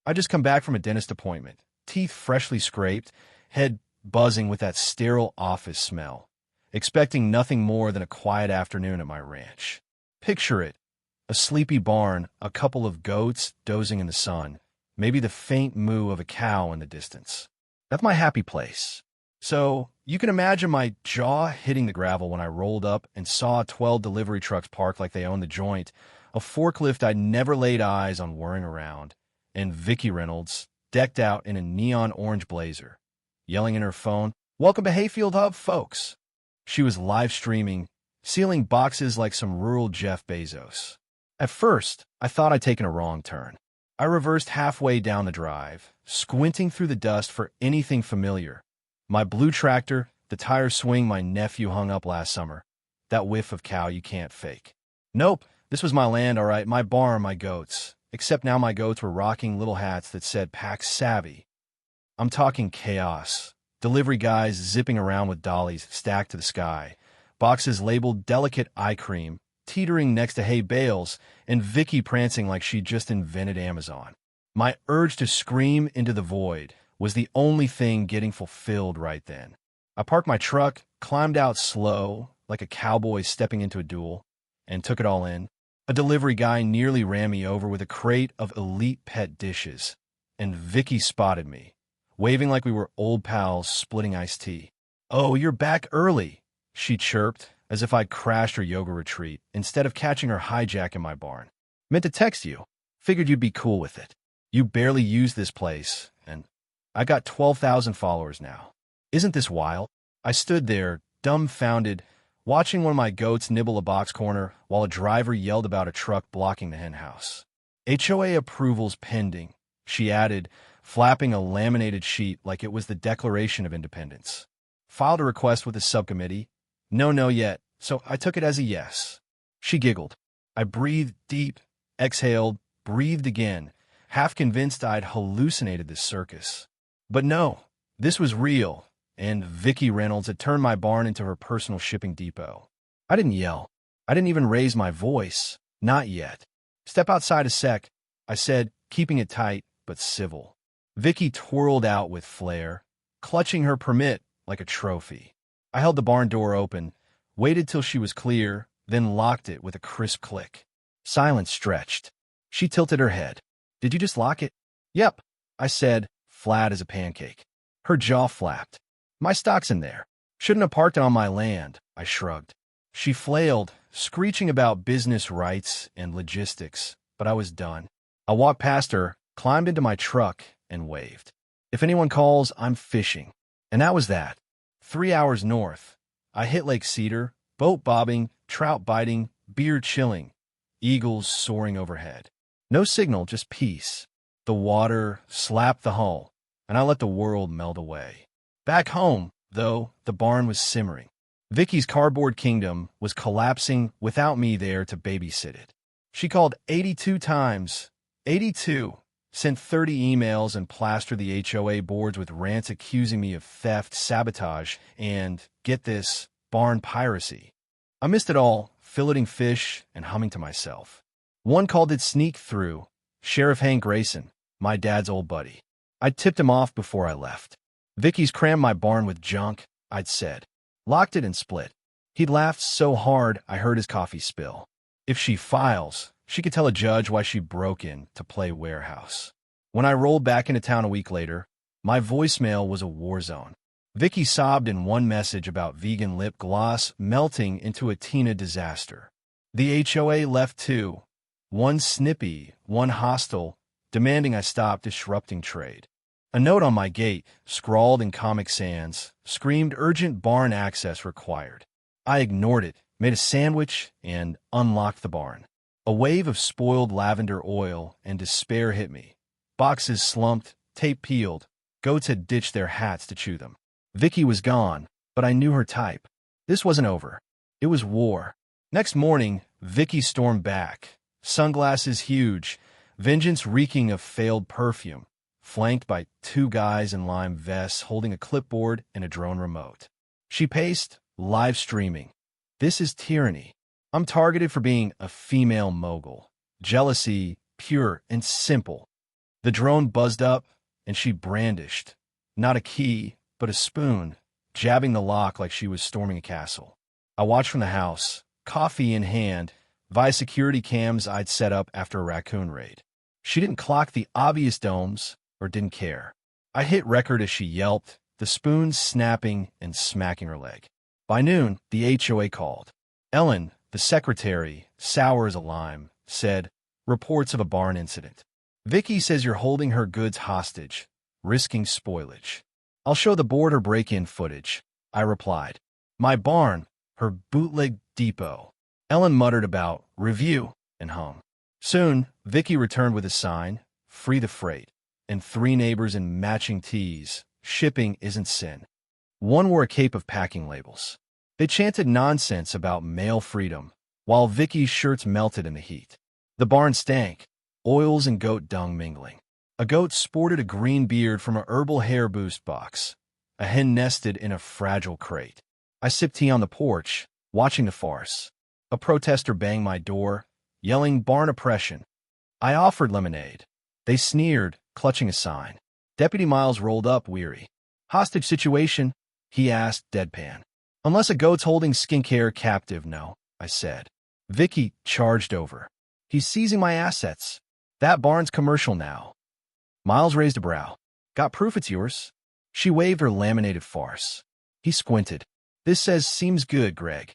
I just come back from a dentist appointment, teeth freshly scraped, head buzzing with that sterile office smell, expecting nothing more than a quiet afternoon at my ranch. Picture it, a sleepy barn, a couple of goats dozing in the sun, maybe the faint moo of a cow in the distance. That's my happy place. So, you can imagine my jaw hitting the gravel when I rolled up and saw 12 delivery trucks parked like they owned the joint, a forklift I'd never laid eyes on whirring around, and Vicki Reynolds, decked out in a neon orange blazer, yelling in her phone, "Welcome to Hayfield Hub, folks." She was live streaming, sealing boxes like some rural Jeff Bezos. At first, I thought I'd taken a wrong turn. I reversed halfway down the drive, squinting through the dust for anything familiar. My blue tractor, the tire swing my nephew hung up last summer, that whiff of cow you can't fake. Nope, this was my land, all right, my barn, my goats. Except now my goats were rocking little hats that said Pack Savvy. I'm talking chaos. Delivery guys zipping around with dollies stacked to the sky, boxes labeled delicate eye cream, teetering next to hay bales, and Vicky prancing like she just invented Amazon. My urge to scream into the void was the only thing getting fulfilled right then. I parked my truck, climbed out slow, like a cowboy stepping into a duel, and took it all in. A delivery guy nearly ran me over with a crate of elite pet dishes, and Vicky spotted me, waving like we were old pals splitting iced tea. "Oh, you're back early," she chirped, as if I'd crashed her yoga retreat instead of catching her hijack in my barn. "Meant to text you. Figured you'd be cool with it. You barely use this place, and I got 12,000 followers now. Isn't this wild?" I stood there, dumbfounded, watching one of my goats nibble a box corner while a driver yelled about a truck blocking the hen house. "HOA approvals pending," she added, flapping a laminated sheet like it was the Declaration of Independence. "Filed a request with the subcommittee. No yet, so I took it as a yes." She giggled. I breathed deep, exhaled, breathed again, half convinced I'd hallucinated this circus. But no, this was real, and Vicki Reynolds had turned my barn into her personal shipping depot. I didn't yell. I didn't even raise my voice. Not yet. "Step outside a sec," I said, keeping it tight, but civil. Vicki twirled out with flair, clutching her permit like a trophy. I held the barn door open, waited till she was clear, then locked it with a crisp click. Silence stretched. She tilted her head. "Did you just lock it?" "Yep," I said, flat as a pancake. Her jaw flapped. "My stock's in there. Shouldn't have parked it on my land," I shrugged. She flailed, screeching about business rights and logistics, but I was done. I walked past her, climbed into my truck, and waved. "If anyone calls, I'm fishing." And that was that. 3 hours north, I hit Lake Cedar, boat bobbing, trout biting, beer chilling, eagles soaring overhead. No signal, just peace. The water slapped the hull, and I let the world melt away. Back home, though, the barn was simmering. Vicky's cardboard kingdom was collapsing without me there to babysit it. She called 82 times. 82. Sent 30 emails and plastered the HOA boards with rants accusing me of theft, sabotage, and, get this, barn piracy. I missed it all, filleting fish and humming to myself. One call did sneak through. Sheriff Hank Grayson, my dad's old buddy. I tipped him off before I left. "Vicky's crammed my barn with junk," I'd said. "Locked it and split." He'd laughed so hard I heard his coffee spill. If she files, she could tell a judge why she broke in to play warehouse. When I rolled back into town a week later, my voicemail was a war zone. Vicky sobbed in one message about vegan lip gloss melting into a Tina disaster. The HOA left too. One snippy, one hostile, demanding I stop disrupting trade. A note on my gate, scrawled in Comic Sans, screamed urgent barn access required. I ignored it, made a sandwich, and unlocked the barn. A wave of spoiled lavender oil and despair hit me. Boxes slumped, tape peeled. Goats had ditched their hats to chew them. Vicky was gone, but I knew her type. This wasn't over. It was war. Next morning, Vicky stormed back. Sunglasses huge, vengeance reeking of failed perfume, flanked by 2 guys in lime vests holding a clipboard and a drone remote. She paced, live streaming. "This is tyranny. I'm targeted for being a female mogul. Jealousy, pure and simple. The drone buzzed up, and she brandished, not a key, but a spoon, jabbing the lock like she was storming a castle. I watched from the house, coffee in hand, via security cams I'd set up after a raccoon raid. She didn't clock the obvious domes or didn't care. I hit record as she yelped, the spoon snapping and smacking her leg. By noon, the HOA called. Ellen, the secretary, sour as a lime, said, reports of a barn incident. Vicky says you're holding her goods hostage, risking spoilage. I'll show the board her break-in footage, I replied. My barn, her bootleg depot. Ellen muttered about review and hung. Soon, Vicky returned with a sign, free the freight, and 3 neighbors in matching tees, shipping isn't sin. One wore a cape of packing labels. They chanted nonsense about male freedom, while Vicky's shirts melted in the heat. The barn stank, oils and goat dung mingling. A goat sported a green beard from a herbal hair boost box. A hen nested in a fragile crate. I sipped tea on the porch, watching the farce. A protester banged my door, yelling barn oppression. I offered lemonade. They sneered, clutching a sign. Deputy Miles rolled up, weary. Hostage situation? He asked, deadpan. Unless a goat's holding skincare captive, no, I said. Vicky charged over. He's seizing my assets. That barn's commercial now. Miles raised a brow. Got proof it's yours? She waved her laminated farce. He squinted. This says seems good, Greg.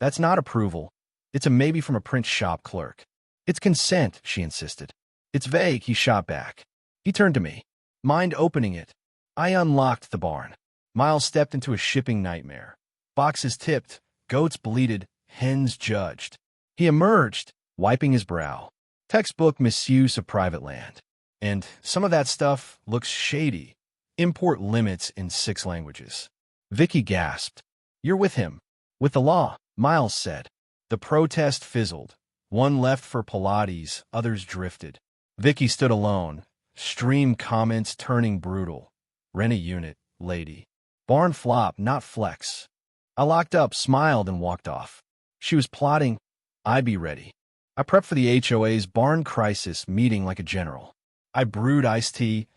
That's not approval. It's a maybe from a print shop clerk. It's consent, she insisted. It's vague, he shot back. He turned to me. Mind opening it? I unlocked the barn. Miles stepped into a shipping nightmare. Boxes tipped, goats bleated, hens judged. He emerged, wiping his brow. Textbook misuse of private land. And some of that stuff looks shady. Import limits in 6 languages. Vicky gasped. You're with him. With the law, Miles said. The protest fizzled. One left for Pilates, others drifted. Vicky stood alone. Stream comments turning brutal. Rent a unit, lady. Barn flop, not flex. I locked up, smiled, and walked off. She was plotting. I'd be ready. I prepped for the HOA's barn crisis meeting like a general. I brewed iced tea,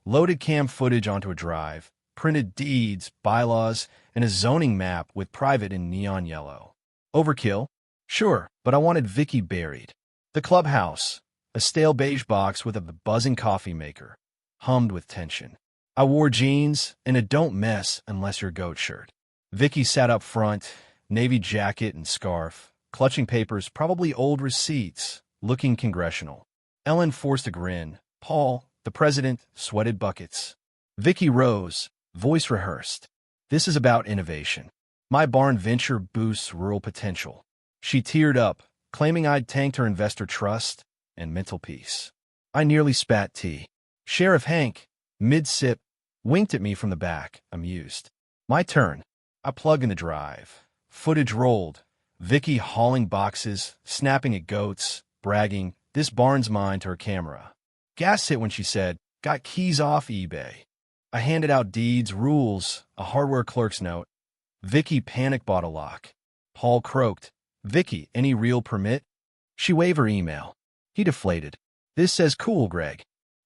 loaded cam footage onto a drive, printed deeds, bylaws, and a zoning map with private in neon yellow. Overkill? Sure, but I wanted Vicky buried. The clubhouse, a stale beige box with a buzzing coffee maker, hummed with tension. I wore jeans and a don't mess unless you're goat shirt. Vicky sat up front, navy jacket and scarf, clutching papers, probably old receipts, looking congressional. Ellen forced a grin. Paul, the president, sweated buckets. Vicky rose, voice rehearsed. This is about innovation. My barn venture boosts rural potential. She teared up, claiming I'd tanked her investor trust and mental peace. I nearly spat tea. Sheriff Hank, mid-sip, winked at me from the back, amused. My turn. I plugged in the drive. Footage rolled. Vicky hauling boxes, snapping at goats, bragging, this barn's mine to her camera. Gas hit when she said, got keys off eBay. I handed out deeds, rules, a hardware clerk's note. Vicky panic bought a lock. Paul croaked, Vicky, any real permit? She waved her email. He deflated. This says cool, Greg.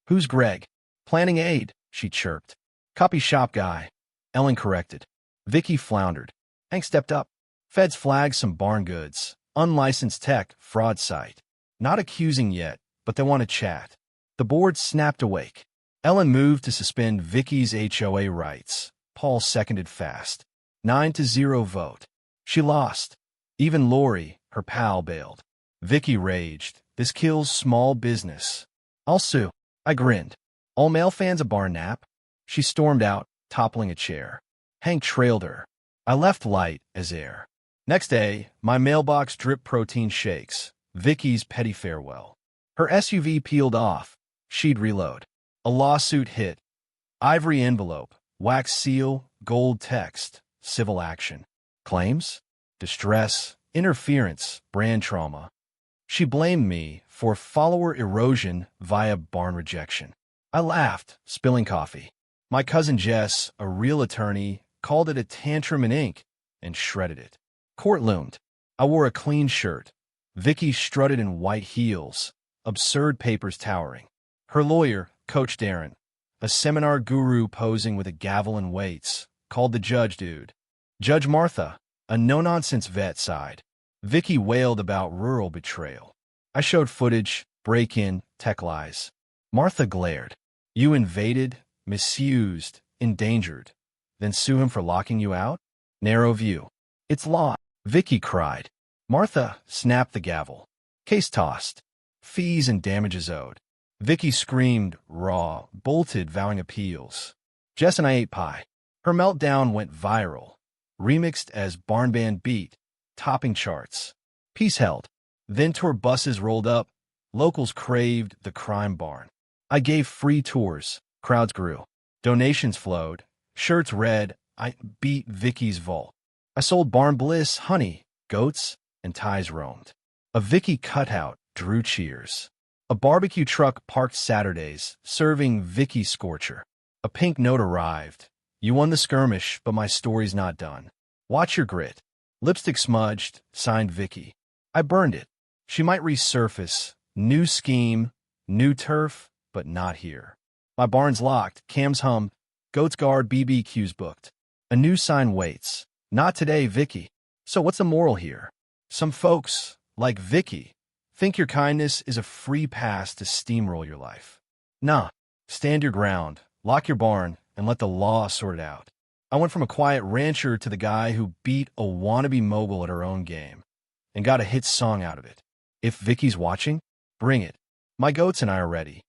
Who's Greg? Planning aid, she chirped. Copy shop guy. Ellen corrected. Vicky floundered. Hank stepped up. Feds flagged some barn goods. Unlicensed tech, fraud site. Not accusing yet, but they want to chat. The board snapped awake. Ellen moved to suspend Vicky's HOA rights. Paul seconded fast. 9-0 vote. She lost. Even Lori, her pal, bailed. Vicky raged. This kills small business. I'll sue. I grinned. All male fans a barn nap? She stormed out, toppling a chair. Hank trailed her. I left light as air. Next day, my mailbox dripped protein shakes. Vicky's petty farewell. Her SUV peeled off. She'd reload. A lawsuit hit. Ivory envelope, wax seal, gold text, civil action. Claims? Distress, interference, brand trauma. She blamed me for follower erosion via barn rejection. I laughed, spilling coffee. My cousin Jess, a real attorney, called it a tantrum in ink and shredded it. Court loomed. I wore a clean shirt. Vicky strutted in white heels, absurd papers towering. Her lawyer, Coach Darren, a seminar guru posing with a gavel and weights, called the judge dude. Judge Martha, a no-nonsense vet, sighed. Vicky wailed about rural betrayal. I showed footage, break-in, tech lies. Martha glared. You invaded, misused, endangered. Then sue him for locking you out? Narrow view. It's law. Vicky cried. Martha snapped the gavel. Case tossed. Fees and damages owed. Vicky screamed, raw, bolted, vowing appeals. Jess and I ate pie. Her meltdown went viral. Remixed as barn band beat, topping charts. Peace held. Then tour buses rolled up. Locals craved the crime barn. I gave free tours. Crowds grew. Donations flowed. Shirts read, I beat Vicky's vault. I sold barn bliss, honey, goats, and ties roamed. A Vicky cutout drew cheers. A barbecue truck parked Saturdays, serving Vicky Scorcher. A pink note arrived. You won the skirmish, but my story's not done. Watch your grit. Lipstick smudged, signed Vicky. I burned it. She might resurface. New scheme, new turf, but not here. My barn's locked, cams hum, goats guard, BBQ's booked. A new sign waits. Not today, Vicky. So what's the moral here? Some folks, like Vicky, think your kindness is a free pass to steamroll your life. Nah, stand your ground, lock your barn, and let the law sort it out. I went from a quiet rancher to the guy who beat a wannabe mogul at her own game and got a hit song out of it. If Vicky's watching, bring it. My goats and I are ready.